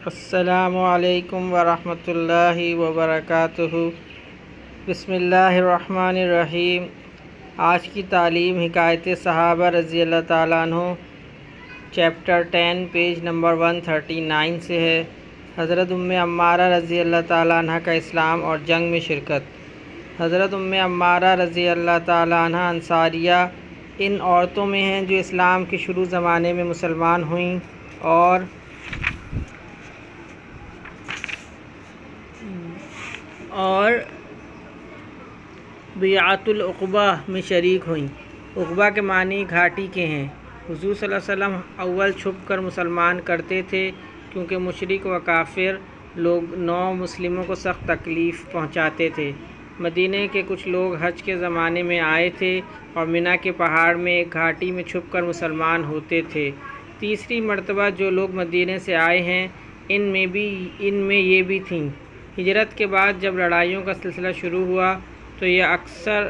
السلام علیکم ورحمۃ اللہ وبرکاتہ۔ بسم اللہ الرحمن الرحیم۔ آج کی تعلیم حکایت صحابہ رضی اللہ تعالیٰ عنہ چیپٹر 10 پیج نمبر 139 سے ہے۔ حضرت عمارہ رضی اللہ تعالیٰ عنہ کا اسلام اور جنگ میں شرکت۔ حضرت عمارہ رضی اللہ تعالیٰ عنہ انصاریہ ان عورتوں میں ہیں جو اسلام کے شروع زمانے میں مسلمان ہوئیں اور بیعۃ العقبہ میں شریک ہوئیں۔ عقبہ کے معنی گھاٹی کے ہیں۔ حضور صلی اللہ علیہ وسلم اول چھپ کر مسلمان کرتے تھے کیونکہ مشرک و کافر لوگ نو مسلموں کو سخت تکلیف پہنچاتے تھے۔ مدینہ کے کچھ لوگ حج کے زمانے میں آئے تھے اور منی کے پہاڑ میں ایک گھاٹی میں چھپ کر مسلمان ہوتے تھے۔ تیسری مرتبہ جو لوگ مدینہ سے آئے ہیں ان میں یہ بھی تھیں۔ ہجرت کے بعد جب لڑائیوں کا سلسلہ شروع ہوا تو یہ اکثر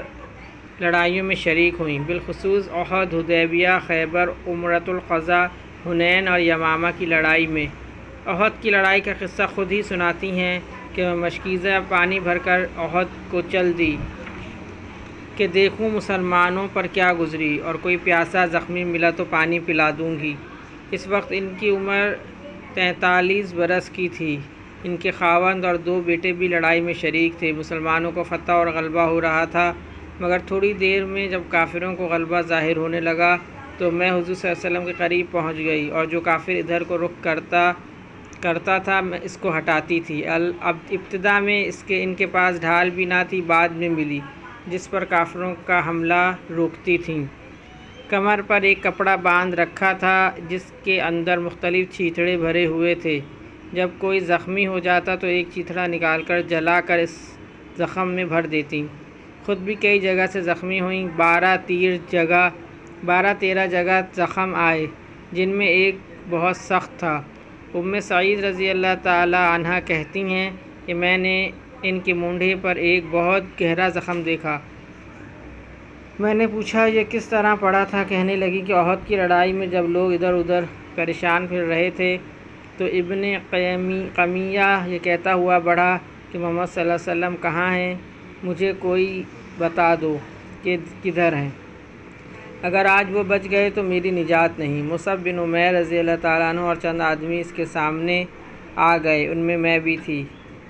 لڑائیوں میں شریک ہوئیں، بالخصوص احد، حدیبیہ، خیبر، عمرۃ القضا، حنین اور یمامہ کی لڑائی میں۔ احد کی لڑائی کا قصہ خود ہی سناتی ہیں کہ میں مشکیزہ پانی بھر کر احد کو چل دی کہ دیکھوں مسلمانوں پر کیا گزری، اور کوئی پیاسا زخمی ملا تو پانی پلا دوں گی۔ اس وقت ان کی عمر 43 برس کی تھی۔ ان کے خاوند اور 2 بیٹے بھی لڑائی میں شریک تھے۔ مسلمانوں کو فتح اور غلبہ ہو رہا تھا، مگر تھوڑی دیر میں جب کافروں کو غلبہ ظاہر ہونے لگا تو میں حضور صلی اللہ علیہ وسلم کے قریب پہنچ گئی اور جو کافر ادھر کو رخ کرتا تھا میں اس کو ہٹاتی تھی۔ ابتدا میں ان کے پاس ڈھال بھی نہ تھی، بعد میں ملی، جس پر کافروں کا حملہ روکتی تھیں۔ کمر پر ایک کپڑا باندھ رکھا تھا جس کے اندر مختلف چیتھڑے بھرے ہوئے تھے۔ جب کوئی زخمی ہو جاتا تو ایک چیتھڑا نکال کر جلا کر اس زخم میں بھر دیتی۔ خود بھی کئی جگہ سے زخمی ہوئیں۔ 12-13 جگہ زخم آئے جن میں ایک بہت سخت تھا۔ سعید رضی اللہ تعالی عنہ کہتی ہیں کہ میں نے ان کے مونڈھے پر ایک بہت گہرا زخم دیکھا۔ میں نے پوچھا یہ کس طرح پڑا تھا؟ کہنے لگی کہ احد کی لڑائی میں جب لوگ ادھر ادھر پریشان پھر رہے تھے تو ابن قمیہ یہ کہتا ہوا بڑھا کہ محمد صلی اللہ علیہ وسلم کہاں ہیں؟ مجھے کوئی بتا دو کہ کدھر ہیں۔ اگر آج وہ بچ گئے تو میری نجات نہیں۔ مصعب بن عمیر رضی اللہ تعالیٰ عنہ اور چند آدمی اس کے سامنے آ گئے، ان میں میں بھی تھی۔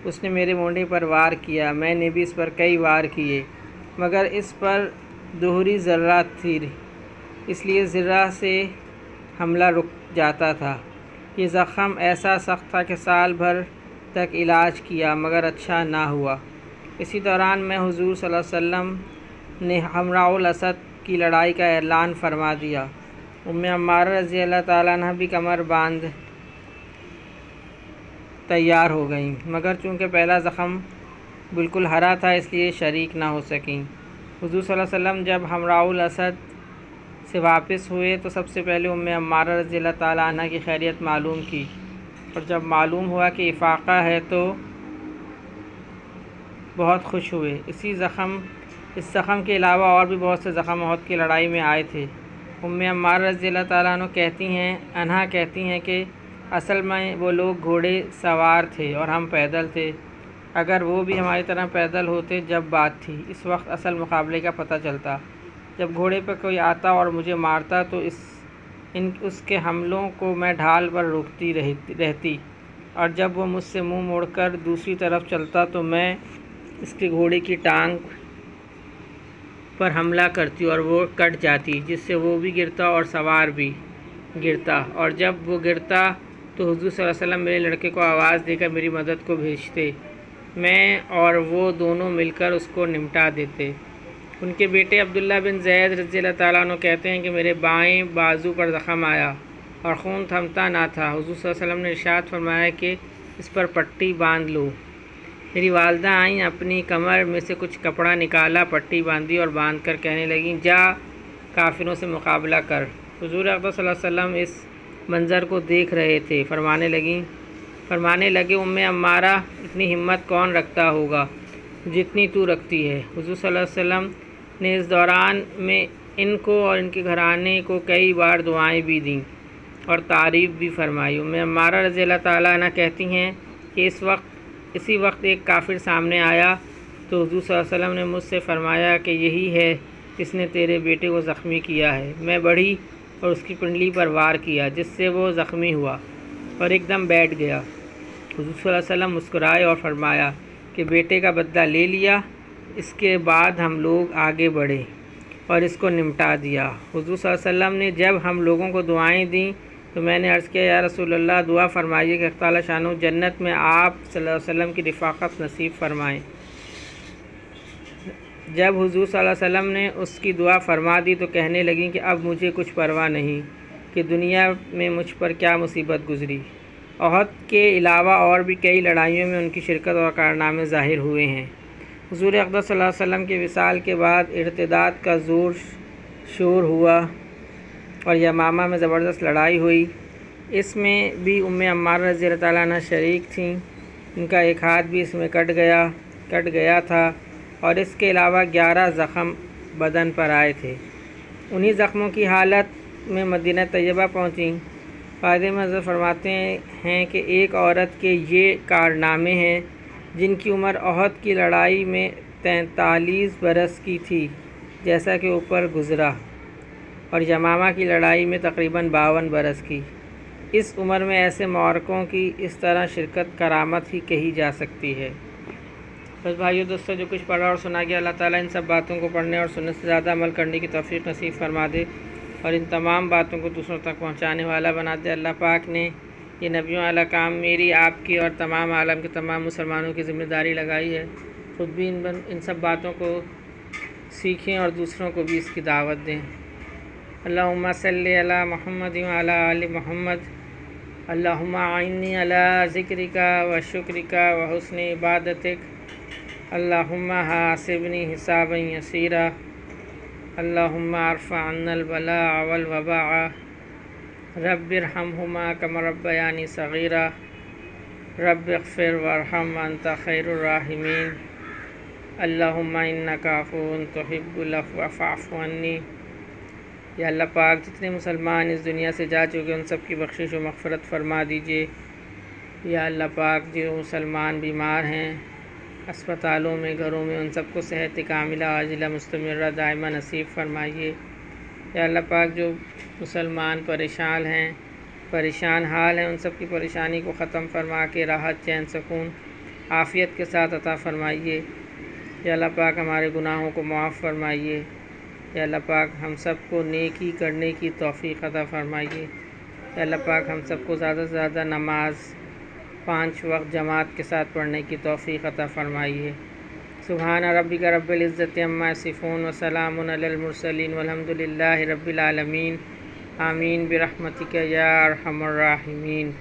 اس نے میرے مونڈھے پر وار کیا، میں نے بھی اس پر کئی وار کیے، مگر اس پر دوہری ذرہ تھی، اس لیے ذرہ سے حملہ رک جاتا تھا۔ یہ زخم ایسا سخت تھا کہ سال بھر تک علاج کیا مگر اچھا نہ ہوا۔ اسی دوران میں حضور صلی اللہ علیہ وسلم نے حمراء الاسد کی لڑائی کا اعلان فرما دیا۔ عمارہ رضی اللہ تعالیٰ عنہ بھی کمر باندھ تیار ہو گئیں، مگر چونکہ پہلا زخم بالکل ہرا تھا اس لیے شریک نہ ہو سکیں۔ حضور صلی اللہ علیہ وسلم جب حمراء الاسد سے واپس ہوئے تو سب سے پہلے عمارہ رضی اللہ تعالیٰ عنہ کی خیریت معلوم کی، اور جب معلوم ہوا کہ افاقہ ہے تو بہت خوش ہوئے۔ اس زخم کے علاوہ اور بھی بہت سے زخم احد کی لڑائی میں آئے تھے۔ عمارہ رضی اللہ تعالیٰ عنہ کہتی ہیں کہ اصل میں وہ لوگ گھوڑے سوار تھے اور ہم پیدل تھے۔ اگر وہ بھی ہماری طرح پیدل ہوتے جب بات تھی، اس وقت اصل مقابلے کا پتہ چلتا۔ جب گھوڑے پر کوئی آتا اور مجھے مارتا تو اس کے حملوں کو میں ڈھال پر روکتی رہتی، اور جب وہ مجھ سے منہ موڑ کر دوسری طرف چلتا تو میں اس کے گھوڑے کی ٹانگ پر حملہ کرتی اور وہ کٹ جاتی، جس سے وہ بھی گرتا اور سوار بھی گرتا، اور جب وہ گرتا تو حضور صلی اللہ علیہ وسلم میرے لڑکے کو آواز دے کر میری مدد کو بھیجتے، میں اور وہ دونوں مل کر اس کو نمٹا دیتے۔ ان کے بیٹے عبداللہ بن زید رضی اللہ تعالیٰ عنہ کہتے ہیں کہ میرے بائیں بازو پر زخم آیا اور خون تھمتا نہ تھا۔ حضور صلی اللہ علیہ وسلم نے ارشاد فرمایا کہ اس پر پٹی باندھ لو۔ میری والدہ آئیں، اپنی کمر میں سے کچھ کپڑا نکالا، پٹی باندھی اور باندھ کر کہنے لگیں جا کافروں سے مقابلہ کر۔ حضور اقدس صلی اللہ علیہ وسلم اس منظر کو دیکھ رہے تھے، فرمانے لگے عمارہ اتنی ہمت کون رکھتا ہوگا جتنی تو رکھتی ہے۔ حضور صلی اللہ علیہ وسلم نے اس دوران میں ان کو اور ان کے گھرانے کو کئی بار دعائیں بھی دیں اور تعریف بھی فرمائی۔ ام عمارہ رضی اللہ تعالیٰ عنہ کہتی ہیں کہ اسی وقت ایک کافر سامنے آیا تو حضور صلی اللہ علیہ وسلم نے مجھ سے فرمایا کہ یہی ہے جس نے تیرے بیٹے کو زخمی کیا ہے۔ میں بڑھی اور اس کی پنڈلی پر وار کیا جس سے وہ زخمی ہوا اور ایک دم بیٹھ گیا۔ حضور صلی اللہ علیہ وسلم مسکرائے اور فرمایا کہ بیٹے کا بدلہ لے لیا۔ اس کے بعد ہم لوگ آگے بڑھے اور اس کو نمٹا دیا۔ حضور صلی اللہ علیہ وسلم نے جب ہم لوگوں کو دعائیں دیں تو میں نے عرض کیا یا رسول اللہ دعا فرمائیے کہ اللہ تعالیٰ شانہ جنت میں آپ صلی اللہ علیہ وسلم کی رفاقت نصیب فرمائیں۔ جب حضور صلی اللہ علیہ وسلم نے اس کی دعا فرما دی تو کہنے لگیں کہ اب مجھے کچھ پرواہ نہیں کہ دنیا میں مجھ پر کیا مصیبت گزری۔ احد کے علاوہ اور بھی کئی لڑائیوں میں ان کی شرکت اور کارنامے ظاہر ہوئے ہیں۔ حضور اقدس صلی اللہ علیہ وسلم کے وصال کے بعد ارتداد کا زور شور ہوا اور یمامہ میں زبردست لڑائی ہوئی۔ اس میں بھی ام عمارہ رضی اللہ تعالیٰ عنہ شریک تھیں۔ ان کا ایک ہاتھ بھی اس میں کٹ گیا تھا اور اس کے علاوہ 11 زخم بدن پر آئے تھے۔ انہی زخموں کی حالت میں مدینہ طیبہ پہنچیں۔ فائدہ میں حضرت فرماتے ہیں کہ ایک عورت کے یہ کارنامے ہیں جن کی عمر احد کی لڑائی میں 43 برس کی تھی جیسا کہ اوپر گزرا، اور یمامہ کی لڑائی میں تقریباً 52 برس کی۔ اس عمر میں ایسے معرکوں کی اس طرح شرکت کرامت ہی کہی جا سکتی ہے۔ بس بھائیو دوستو، جو کچھ پڑھا اور سنا گیا اللہ تعالیٰ ان سب باتوں کو پڑھنے اور سننے سے زیادہ عمل کرنے کی توفیق نصیب فرما دے اور ان تمام باتوں کو دوسروں تک پہنچانے والا بنا دے۔ اللہ پاک نے یہ نبیوں والا کام میری، آپ کی اور تمام عالم کے تمام مسلمانوں کی ذمہ داری لگائی ہے۔ خود بھی ان سب باتوں کو سیکھیں اور دوسروں کو بھی اس کی دعوت دیں۔ اللہم صلی علی محمد وعلی آل محمد، اللہم اعنی علی ذکرک و شکرک و حسن عبادتک، اللہم حاسبنی حسابا یسیرا، اللہم ارفع عنا البلاء والوباء، رب ارحمہما کما ربیانی صغیرا، رب اغفر وارحم انت خیر الراحمین، اللہم انک عفو تحب العفو فاعف عنی۔ یا اللہ پاک جتنے مسلمان اس دنیا سے جا چکے ان سب کی بخشش و مغفرت فرما دیجیے۔ یا اللہ پاک جو مسلمان بیمار ہیں اسپتالوں میں، گھروں میں، ان سب کو صحت کاملہ عاجلہ مستمرہ دائمہ نصیب فرمائیے۔ یا اللہ پاک جو مسلمان پریشان حال ہیں ان سب کی پریشانی کو ختم فرما کے راحت، چین، سکون، عافیت کے ساتھ عطا فرمائیے۔ یا اللہ پاک ہمارے گناہوں کو معاف فرمائیے۔ یا اللہ پاک ہم سب کو نیکی کرنے کی توفیق عطا فرمائیے۔ یا اللہ پاک ہم سب کو زیادہ سے زیادہ نماز 5 وقت جماعت کے ساتھ پڑھنے کی توفیق عطا فرمائیے۔ سبحان ربک رب العزت عما یصفون وسلام علی المرسلین والحمد للہ رب العالمین، آمین برحمتک یا ارحم الراحمین۔